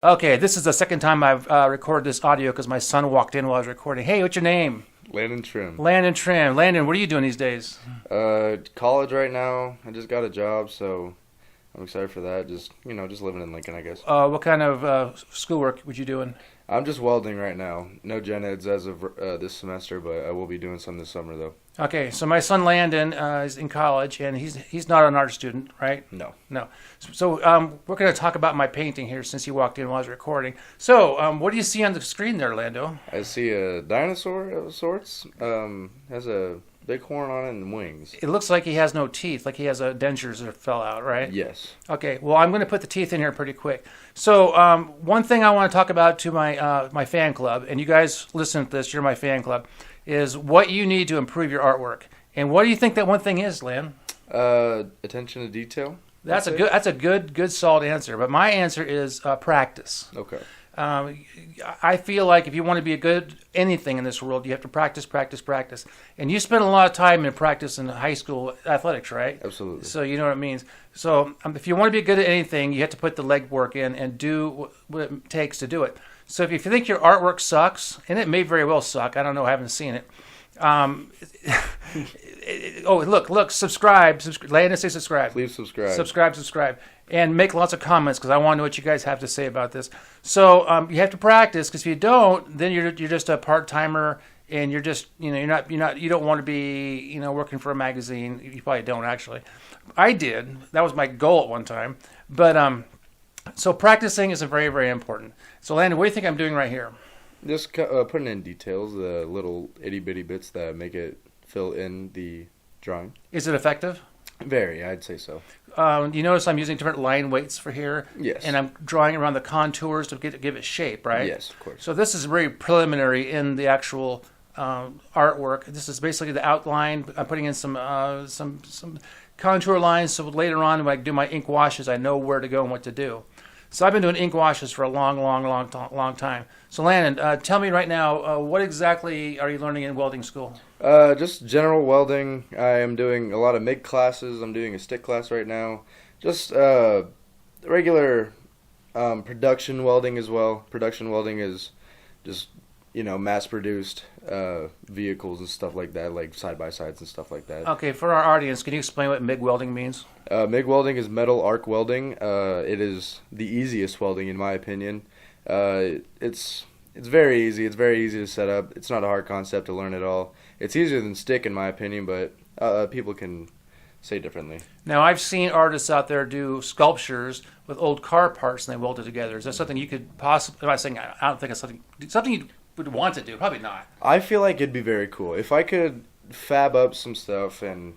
Okay, this is the second time I've recorded this audio because my son walked in while I was recording. Hey, what's your name? Landon Trim. Landon Trim. Landon, what are you doing these days? College right now. I just got a job, so I'm excited for that. Just living in Lincoln, I guess. What kind of schoolwork would you doing? I'm just welding right now. No gen eds as of this semester, but I will be doing some this summer though. Okay, so my son Landon is in college, and he's not an art student, right? No. No. So we're going to talk about my painting here since he walked in while I was recording. So what do you see on the screen there, Lando? I see a dinosaur of sorts. Has a big horn on it and wings. It looks like he has no teeth, like he has dentures that fell out, right? Yes. Okay, well, I'm going to put the teeth in here pretty quick. So one thing I want to talk about to my fan club, and you guys listen to this, you're my fan club, is what you need to improve your artwork. And what do you think that one thing is, Lynn? Attention to detail. That's a good solid answer. But my answer is practice. Okay. I feel like if you want to be a good anything in this world, you have to practice, practice, practice. And you spend a lot of time in practice in high school athletics, right? Absolutely. So you know what it means. So if you want to be good at anything, you have to put the legwork in and do what it takes to do it. So if you think your artwork sucks, and it may very well suck, I don't know, I haven't seen it. Look, subscribe. Landon, say subscribe. Please subscribe. Subscribe. And make lots of comments because I want to know what you guys have to say about this. So you have to practice because if you don't, then you're just a part-timer and you're just, you don't want to be, working for a magazine. You probably don't actually. I did. That was my goal at one time. But so practicing is very, very important. So Landon, what do you think I'm doing right here? Just putting in details, the little itty-bitty bits that make it fill in the drawing. Is it effective? Very, I'd say so. You notice I'm using different line weights for here? Yes. And I'm drawing around the contours to give it shape, right? Yes, of course. So this is very preliminary in the actual artwork. This is basically the outline. I'm putting in some contour lines so later on when I do my ink washes, I know where to go and what to do. So I've been doing ink washes for a long time. So Landon, tell me right now, what exactly are you learning in welding school? Just general welding. I am doing a lot of MIG classes. I'm doing a stick class right now. Just regular production welding as well. Production welding is just, mass-produced vehicles and stuff like that, like side-by-sides and stuff like that. Okay, for our audience, can you explain what MIG welding means? MIG welding is metal arc welding. It is the easiest welding, in my opinion. It's very easy. It's very easy to set up. It's not a hard concept to learn at all. It's easier than stick, in my opinion, but people can say differently. Now, I've seen artists out there do sculptures with old car parts and they weld it together. Is that something you could possibly? I'm not saying I don't think it's something you would want to do. Probably not. I feel like it'd be very cool if I could fab up some stuff and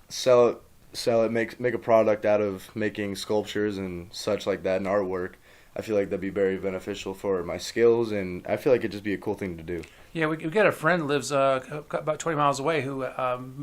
sell it, make a product out of making sculptures and such like that and artwork. I feel like that'd be very beneficial for my skills, and I feel like it'd just be a cool thing to do. Yeah, we got a friend who lives about 20 miles away who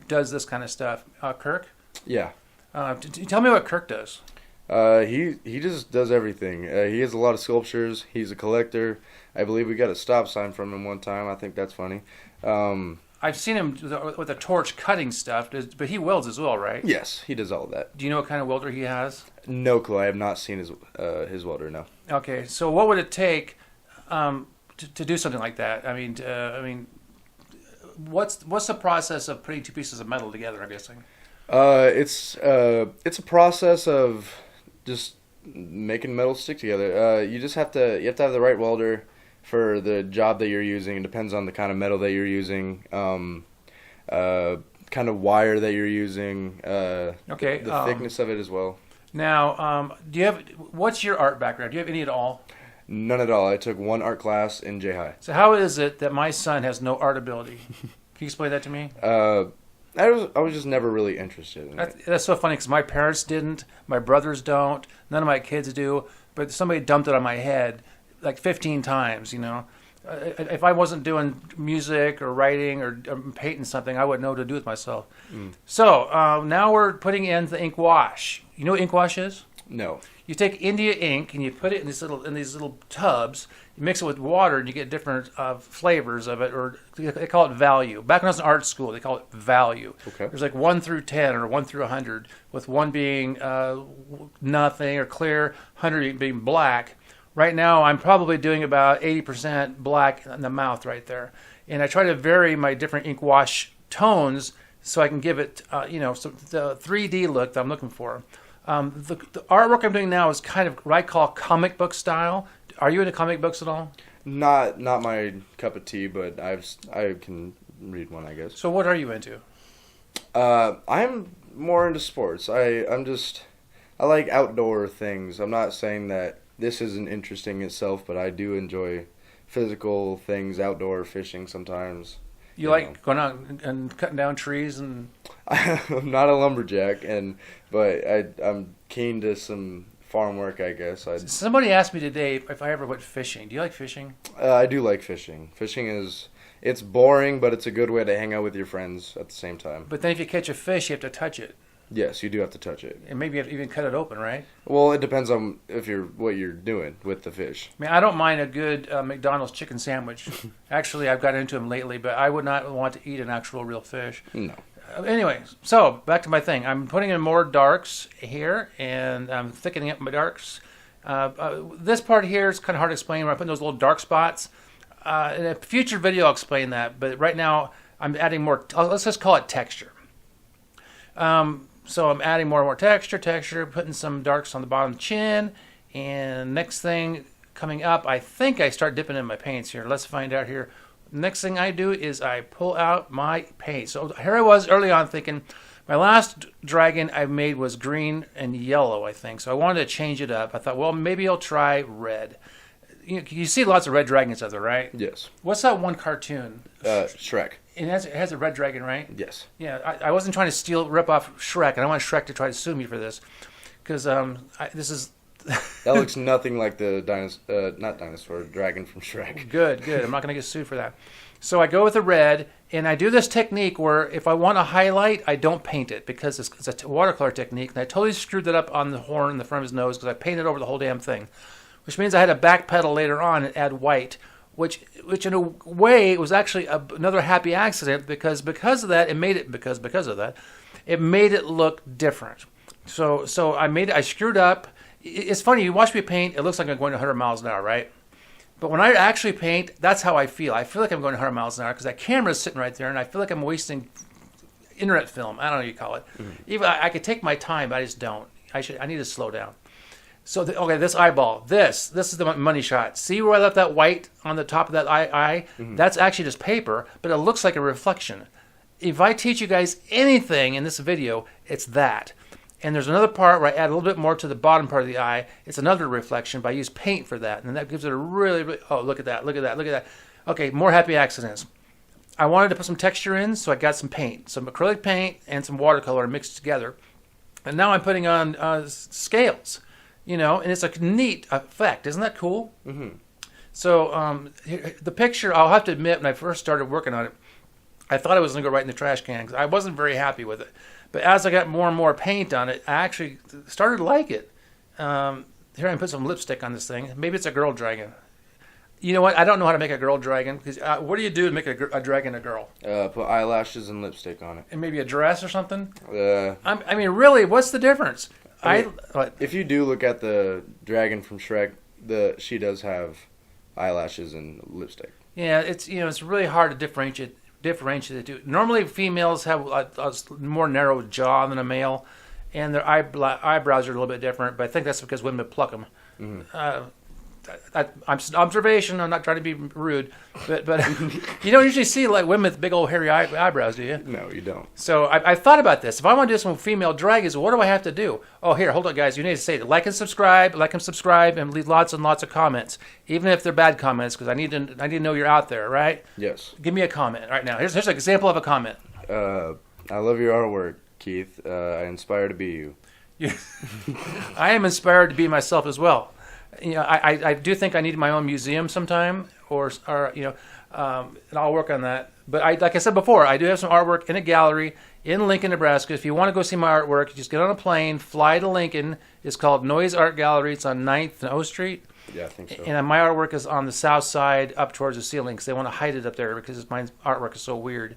does this kind of stuff. Kirk? Yeah. Tell me what Kirk does. He just does everything. He has a lot of sculptures. He's a collector. I believe we got a stop sign from him one time. I think that's funny. I've seen him with a torch cutting stuff, but he welds as well, right? Yes, he does all of that. Do you know what kind of welder he has? No clue. I have not seen his welder, no. Okay, so what would it take to do something like that? I mean, what's the process of putting two pieces of metal together? I'm guessing. It's a process of just making metal stick together. You have to have the right welder for the job that you're using. It depends on the kind of metal that you're using, kind of wire that you're using, okay, the thickness of it as well. Now, what's your art background? Do you have any at all? None at all. I took one art class in J-High. So how is it that my son has no art ability? Can you explain that to me? I was just never really interested in it. That's so funny because my parents didn't, my brothers don't, none of my kids do, but somebody dumped it on my head like 15 times, If I wasn't doing music or writing or painting something, I wouldn't know what to do with myself. Mm. So now we're putting in the ink wash. You know what ink wash is? No. You take India ink and you put it in these little tubs. You mix it with water and you get different flavors of it, or they call it value. Back when I was in art school, they call it value. Okay. There's like 1 through 10 or 1 through 100, with 1 being nothing or clear, 100 being black. Right now, I'm probably doing about 80% black in the mouth right there. And I try to vary my different ink wash tones so I can give it, the 3D look that I'm looking for. The artwork I'm doing now is kind of what I call comic book style. Are you into comic books at all? Not my cup of tea, but I can read one, I guess. So what are you into? I'm more into sports. I like outdoor things. I'm not saying that this isn't interesting itself, but I do enjoy physical things, outdoor fishing sometimes. You like going out and cutting down trees and... I'm not a lumberjack, but I'm keen to some farm work, I guess. Somebody asked me today if I ever went fishing. Do you like fishing? I do like fishing. It's boring, but it's a good way to hang out with your friends at the same time. But then if you catch a fish, you have to touch it. Yes, you do have to touch it. And maybe you have to even cut it open, right? Well, it depends on what you're doing with the fish. I mean, I don't mind a good McDonald's chicken sandwich. Actually, I've gotten into them lately, but I would not want to eat an actual real fish. No. Anyway, so back to my thing. I'm putting in more darks here, and I'm thickening up my darks. This part here is kind of hard to explain when I put those little dark spots. In a future video, I'll explain that. But right now, I'm adding more. Let's just call it texture. So I'm adding more and more texture, putting some darks on the bottom of the chin. And next thing coming up, I think I start dipping in my paints here. Let's find out here. Next thing I do is I pull out my paint. So here I was early on thinking, my last dragon I made was green and yellow, I think. So I wanted to change it up. I thought, well, maybe I'll try red. You see lots of red dragons out there, right? Yes. What's that one cartoon? Shrek. It has a red dragon, right? Yes. Yeah, I wasn't trying to rip off Shrek, and I want Shrek to try to sue me for this, because this is... That looks nothing like the dragon from Shrek. Good. I'm not going to get sued for that. So I go with the red, and I do this technique where if I want to highlight, I don't paint it, because it's a watercolor technique, and I totally screwed that up on the horn in the front of his nose, because I painted over the whole damn thing, which means I had to backpedal later on and add white, which in a way was actually another happy accident, because of that, it made it look different. So I screwed up. It's funny, you watch me paint, it looks like I'm going 100 miles an hour, right? But when I actually paint, that's how I feel. I feel like I'm going 100 miles an hour because that camera's sitting right there, and I feel like I'm wasting internet film. I don't know what you call it. Mm-hmm. Even I could take my time, but I just don't. I need to slow down. So, this eyeball, this is the money shot. See where I left that white on the top of that eye? Mm-hmm. That's actually just paper, but it looks like a reflection. If I teach you guys anything in this video, it's that. And there's another part where I add a little bit more to the bottom part of the eye. It's another reflection, but I use paint for that. And that gives it a really, oh, look at that. Okay, more happy accidents. I wanted to put some texture in, so I got some paint. Some acrylic paint and some watercolor mixed together. And now I'm putting on scales, and it's a neat effect. Isn't that cool? Mm-hmm. So the picture, I'll have to admit, when I first started working on it, I thought I was going to go right in the trash can because I wasn't very happy with it. But as I got more and more paint on it, I actually started to like it. Here I can put some lipstick on this thing. Maybe it's a girl dragon. You know what? I don't know how to make a girl dragon. Because what do you do to make a dragon a girl? Put eyelashes and lipstick on it. And maybe a dress or something? I mean, really, what's the difference? If you do look at the dragon from Shrek, she does have eyelashes and lipstick. Yeah, it's really hard to differentiate the two. Normally, females have a more narrow jaw than a male, and their eyebrows are a little bit different. But I think that's because women pluck them. Mm-hmm. I'm observation. I'm not trying to be rude, but you don't usually see like women with big old hairy eyebrows, do you? No, you don't. So I thought about this. If I want to do some female dragons, what do I have to do? Oh, here, hold on, guys. You need to say like and subscribe, and leave lots and lots of comments, even if they're bad comments, because I need to know you're out there, right? Yes. Give me a comment right now. Here's an example of a comment. I love your artwork, Keith. I aspire to be you. I am inspired to be myself as well. I do think I need my own museum sometime, or and I'll work on that. But like I said before, I do have some artwork in a gallery in Lincoln, Nebraska. If you want to go see my artwork, just get on a plane, fly to Lincoln. It's called Noise Art Gallery. It's on 9th and O Street. Yeah, I think so. And my artwork is on the south side up towards the ceiling because they want to hide it up there because my artwork is so weird.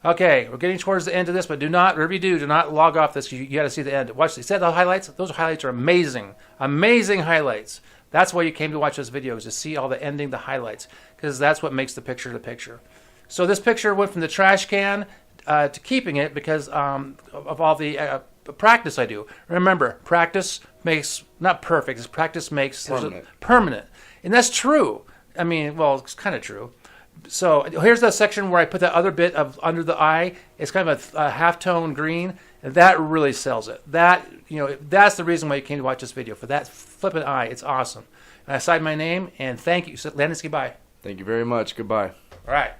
Okay, we're getting towards the end of this, but whatever you do not log off this. You got to see the end. Watch. See the highlights? Those highlights are amazing. Amazing highlights. That's why you came to watch this video, is to see all the ending, the highlights, because that's what makes the picture. So this picture went from the trash can to keeping it because of all the practice I do. Remember, practice makes, not perfect, it's practice makes permanent. And that's true. I mean, well, it's kind of true. So here's the section where I put that other bit of under the eye. It's kind of a half-tone green, and that really sells it. That's the reason why you came to watch this video, for that flippin' eye. It's awesome. And I signed my name, and thank you. So, Landis, goodbye. Thank you very much. Goodbye. All right.